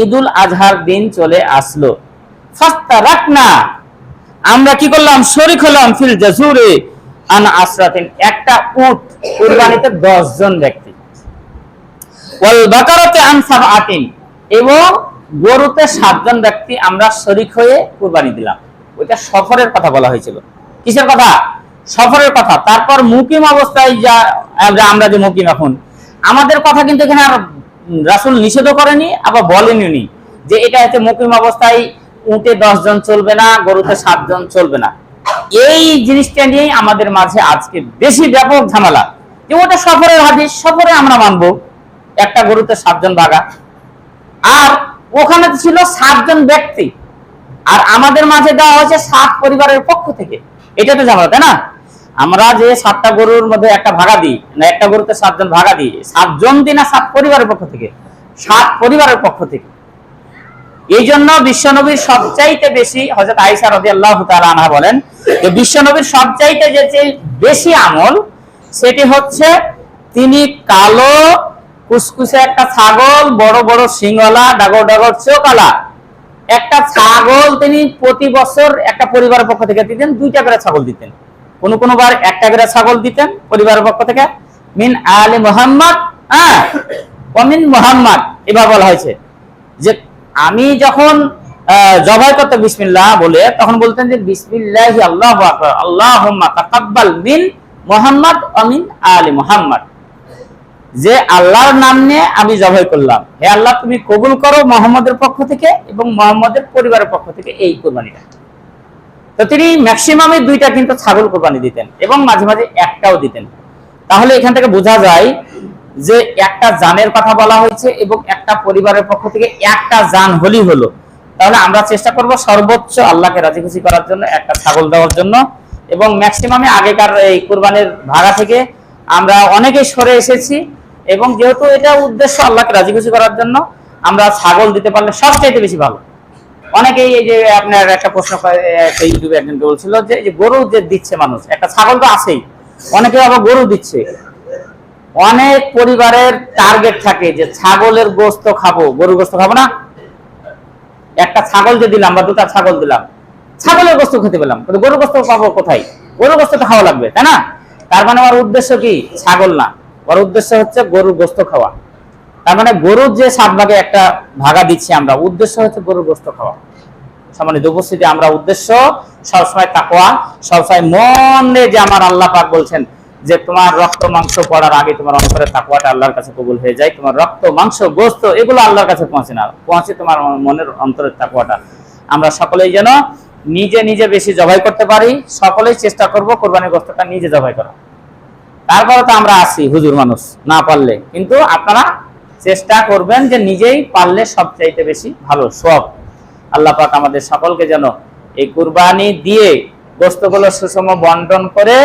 ঈদুল আজহার দিন চলে আসলো। ফাস্তারাকনা, আমরা কি করলাম, শরীক হলাম ফিল জাজুরে আন আসরাতিন, একটা উট কুরবানিতে 10 জন ব্যক্তি, ওয়াল বাকারাতে আন সাবআতিন, এবং গরুতে 7 জন ব্যক্তি আমরা শরীক হয়ে কুরবানি দিলাম। ওইটা সফরের কথা বলা হয়েছিল। কিসের কথা? সফরের কথা। তারপর মুকিম অবস্থায় যা আমরা যে মুকিম এখন, আমাদের কথা কিন্তু এখানে আর রাসূল নিষেধ করেনি, আবার বলেনি যে এটা হচ্ছে মুকিম অবস্থায় উটে 10 জন চলবে না, গরুতে 7 জন চলবে না। এই জিনিসটা নিয়েই আমাদের মাঝে আজকে বেশি ব্যাপক ঝামেলা, যে ওটা সফরের হাদিস, সফরে আমরা মানবো একটা গরুতে 7 জন ভাগা, আর ওখানে ছিল 7 জন ব্যক্তি, আর আমাদের মাঝে দেওয়া হয়েছে 7 পরিবারের পক্ষ থেকে। এটা তো ঝামেলা, তাই না? আমরা যে 7টা গরুর মধ্যে একটা ভাগা দিই না, একটা গরুতে 7 জন ভাগা দিই, 7 জন দিই না, 7 পরিবারের পক্ষ থেকে, 7 পরিবারের পক্ষ থেকে। এই জন্য বিশ্বনবীর সবচাইতে বেশি, হযরত আয়েশা রাদিয়াল্লাহু তাআলা আনহা বলেন যে বিশ্বনবীর সবচাইতে যে বেশি আমল, সেটি হচ্ছে তিনি কালো কুসকুসে একটা ছাগল, বড় বড় শিংওয়ালা, ডাগর ডাগর চোখওয়ালা একটা ছাগল তিনি প্রতি বছর একটা পরিবারের পক্ষ থেকে দিতেন। 2টা করে ছাগল দিতেন, কোন বার একটা করে ছাগল দিতেন পরিবারের পক্ষ থেকে। মিন আলি মুহাম্মদ, মিন মুহাম্মদ, এভাবে বলা হয়েছে যে আমি যখন জবাই করতে বিসমিল্লাহ বলে, তখন বলতেন যে বিসমিল্লাহি আল্লাহু আকবার, আল্লাহুম্মা তাকাব্বাল মিন মুহাম্মদ ওয়া মিন আলি মুহাম্মদ, যে আল্লাহর নাম নিয়ে আমি জবাই করলাম, হে আল্লাহ তুমি কবুল করো মুহাম্মদের পক্ষ থেকে এবং মুহাম্মদের পরিবারের পক্ষ থেকে এই কুরবানিটা। তো তিনি ম্যাক্সিমামে 2টা কিন্তু ছাগল কুরবানি দিতেন, এবং মাঝে মাঝে একটাও দিতেন। তাহলে এখান থেকে বোঝা যায় যে একটা জানের কথা বলা হয়েছে, এবং একটা পরিবারের পক্ষ থেকে একটা জান হলি হলো। তাহলে আমরা চেষ্টা করব সর্বোচ্চ আল্লাহকে রাজি খুশি করার জন্য একটা ছাগল দেওয়ার জন্য, এবং ম্যাক্সিমামে আগেকার এই কুরবানির ভাগা থেকে আমরা অনেকেই সরে এসেছি, এবং যেহেতু এটা উদ্দেশ্য আল্লাহকে রাজি খুশি করার জন্য, আমরা ছাগল দিতে পারলে সবচাইতে বেশি ভালো। অনেকেই এই যে আপনার একটা প্রশ্ন ইউটিউবে একজনকে বলছিল যে এই যে গরু যে দিচ্ছে মানুষ, একটা ছাগল তো আছেই, অনেকে আবার গরু দিচ্ছে। অনেক পরিবারের টার্গেট থাকে যে ছাগলের গোশত খাবো, গরুর গোশত খাবো না। একটা ছাগল যে দিলাম বা 2টা ছাগল দিলাম, ছাগলের গোশত খেতে পেলাম, কিন্তু গরুর গোশত পাবো কোথায়? গরুর গোশত খাওয়া লাগবে, তাই না? তার মানে ওর উদ্দেশ্য কি? ছাগল না, ওর উদ্দেশ্য হচ্ছে গরুর গোশত খাওয়া। তার মানে গরুর যে 7 ভাগে একটা ভাগা দিচ্ছি আমরা, উদ্দেশ্য হচ্ছে গরুর গোশত খাওয়া। সম্মানিত উপস্থিতি, আমরা উদ্দেশ্য সবসময় তাকওয়া, সবসময় মনে, যে আমার আল্লাহ পাক বলছেন যে তোমার রক্ত মাংস পড়ার আগে তোমার অন্তরের তাকওয়াটা আল্লাহর কাছে কবুল হয়ে যায়। তোমার রক্ত মাংস গোশত এগুলো আল্লাহর কাছে পৌঁছে না, পৌঁছে তোমার মনের অন্তরের তাকওয়াটা। আমরা সকলেই যেন নিজে নিজে বেশি জবাই করতে পারি, সকলেই চেষ্টা করব কোরবানির গোশতটা নিজে জবাই করা। তারপরে তো আমরা আসি হুজুর মানুষ, না পারলে, কিন্তু আপনারা চেষ্টা করবেন যে নিজেই পারলে সবচাইতে বেশি ভালো সব। আল্লাহ পাক আমাদের সকলকে যেন এই কুরবানি দিয়ে গোশতগুলো সুষম বন্টন করে,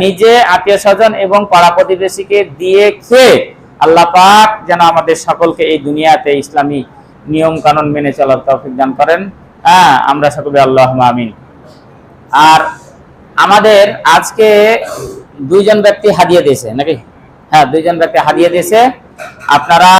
নিজে, আত্মীয় স্বজন এবং পাড়া প্রতিবেশীকে দিয়ে খেয়ে আল্লাহ পাক যেন আমাদের সকলকে এই দুনিয়াতে ইসলামী নিয়ম কানুন মেনে চলার তৌফিক দান করেন। আমরা সকলে আল্লাহুম্মা আমিন। আর আমাদের আজকে 2 জন ব্যক্তি হাদিয়া দিয়েছে নাকি? হ্যাঁ, 2 জন ব্যক্তি হাদিয়া দিয়েছে। আপনারা